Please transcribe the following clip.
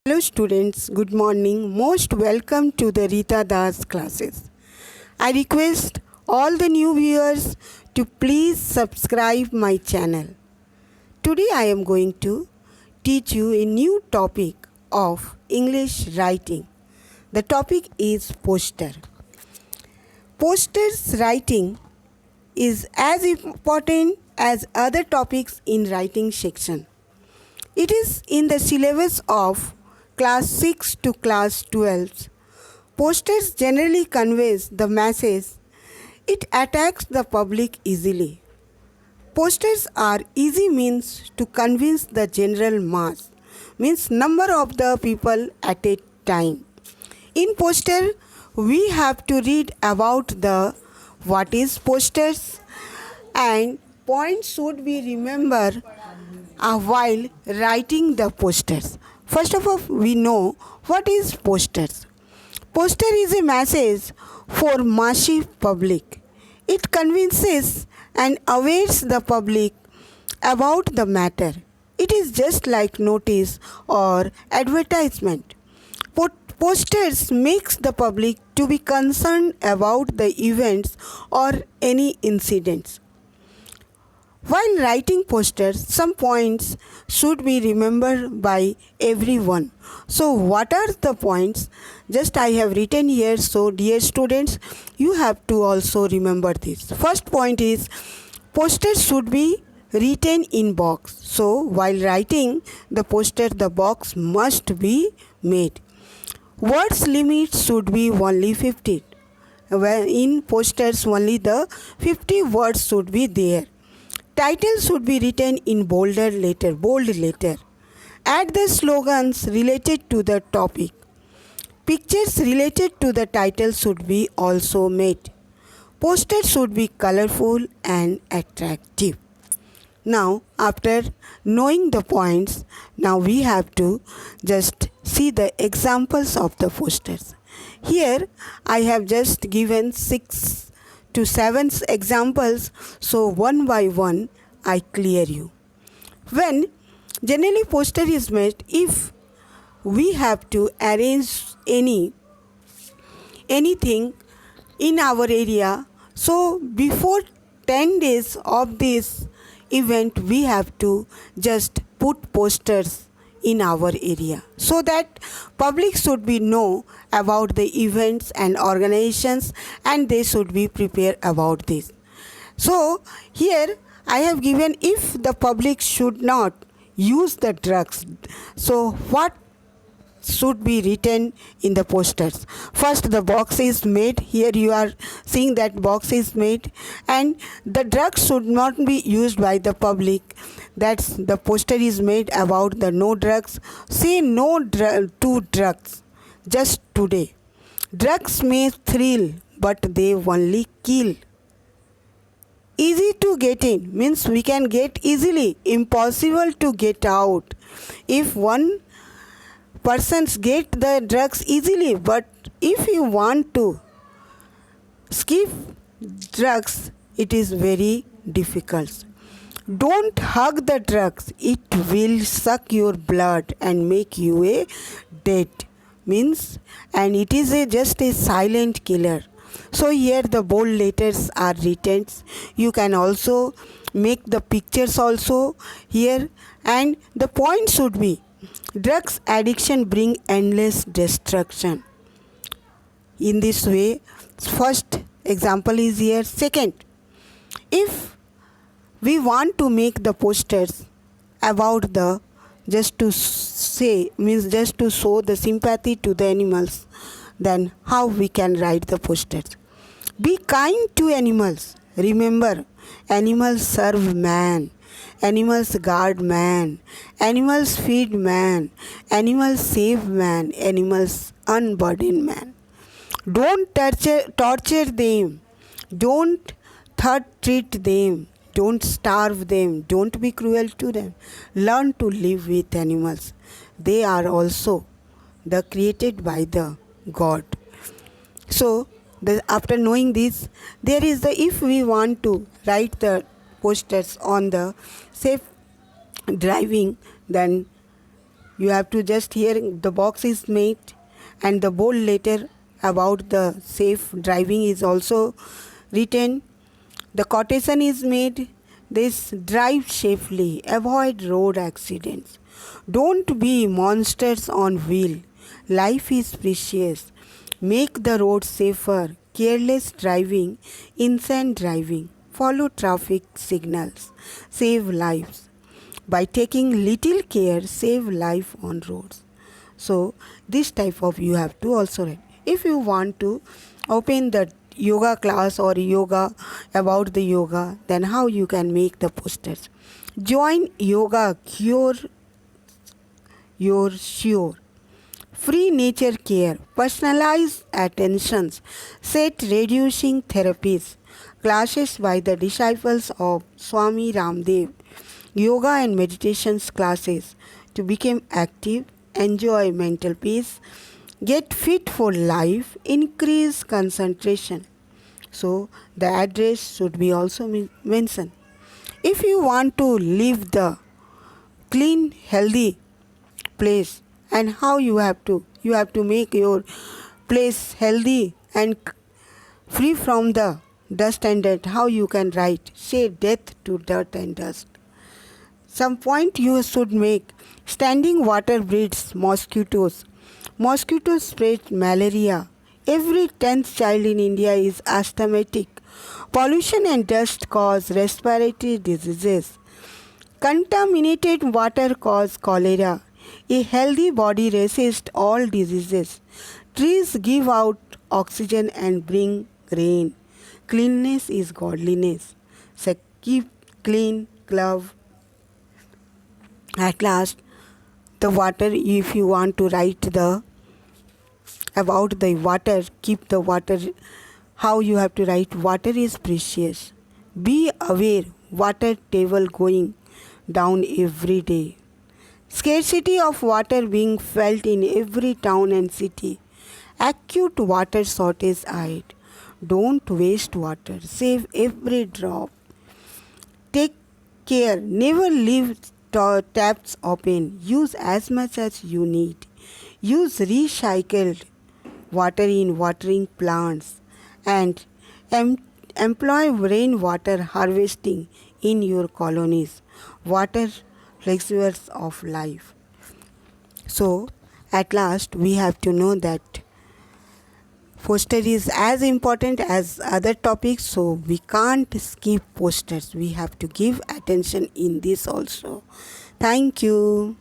Hello students, good morning. Most welcome to the Rita Das classes. I request all the new viewers to please subscribe my channel. Today I am going to teach you a new topic of English writing. The topic is poster. Posters writing is as important as other topics in writing section. It is in the syllabus of class 6 to class 12. Posters generally conveys the message. It attacks the public easily. Posters are easy means to convince the general mass, means number of the people at a time. In poster, we have to read about the what is posters and points should be remembered while writing the posters. First of all, we know what is posters. Poster is a message for massive public. It convinces and awares the public about the matter. It is just like notice or advertisement. Posters makes the public to be concerned about the events or any incidents. While writing posters, some points should be remembered by everyone. So what are the points? Just I have written here. So dear students, you have to also remember this. First point is posters should be written in box. So while writing the poster, the box must be made. Words limit should be only 50. In posters only the 50 words should be there. Title should be written in bold letter. Add the slogans related to the topic. Pictures related to the title should be also made. Posters should be colorful and attractive. Now, after knowing the points, now we have to just see the examples of the posters. Here, I have just given 6 to 7 examples, so one by one I clear you. When generally poster is made, if we have to arrange anything in our area, so before 10 days of this event we have to just put posters in our area so that public should be know about the events and organizations and they should be prepared about this. So here I have given if the public should not use the drugs, so what should be written in the posters. First the box is made. Here you are seeing that box is made and the drugs should not be used by the public. That's the poster is made about the no drugs. Say no to drugs just today. Drugs may thrill but they only kill. Easy to get in means we can get easily. Impossible to get out. If one persons get the drugs easily, but if you want to skip drugs, it is very difficult. Don't hug the drugs, it will suck your blood and make you a dead, means, and it is just a silent killer. So here the bold letters are written. You can also make the pictures also here, and the point should be drugs addiction bring endless destruction. In this way, first example is here. Second, if we want to make the posters about the just to say means just to show the sympathy to the animals, then how we can write the posters? Be kind to animals. Remember, animals serve man. Animals guard man, animals feed man, animals save man, animals unburden man. Don't torture them, don't treat them, don't starve them, don't be cruel to them. Learn to live with animals. They are also the created by the God. So after knowing this, there is the if we want to write the posters on the safe driving, then You have to just hear the box is made and the bold letter about the safe driving is also written. The quotation is made, this drive safely, avoid road accidents. Don't be monsters on wheel. Life is precious. Make the road safer. Careless driving, insane driving. Follow traffic signals. Save lives. By taking little care, save life on roads. So this type of you have to also write. If you want to open the yoga class or yoga about the yoga, then how you can make the posters. Join yoga, cure your sure. Free nature care, personalized attentions, set reducing therapies, classes by the disciples of Swami Ramdev, yoga and meditations classes to become active, enjoy mental peace, get fit for life, increase concentration. So the address should be also mentioned. If you want to live the clean, healthy place, and how you have to make your place healthy and free from the dust and dirt. How you can write, say death to dirt and dust. Some point you should make, standing water breeds mosquitoes. Mosquitoes spread malaria. Every 10th child in India is asthmatic. Pollution and dust cause respiratory diseases. Contaminated water cause cholera. A healthy body resists all diseases. Trees give out oxygen and bring rain. Cleanliness is godliness. So keep clean, glove. At last, the water, if you want to write the about the water, keep the water, how you have to write, water is precious. Be aware, water table going down every day. Scarcity of water being felt in every town and city. Acute water shortage ahead. Don't waste water. Save every drop. Take care. Never leave taps open. Use as much as you need. Use recycled water in watering plants and employ rainwater harvesting in your colonies. Water reservoirs of life. So, at last, we have to know that poster is as important as other topics, so we can't skip posters. We have to give attention in this also. Thank you.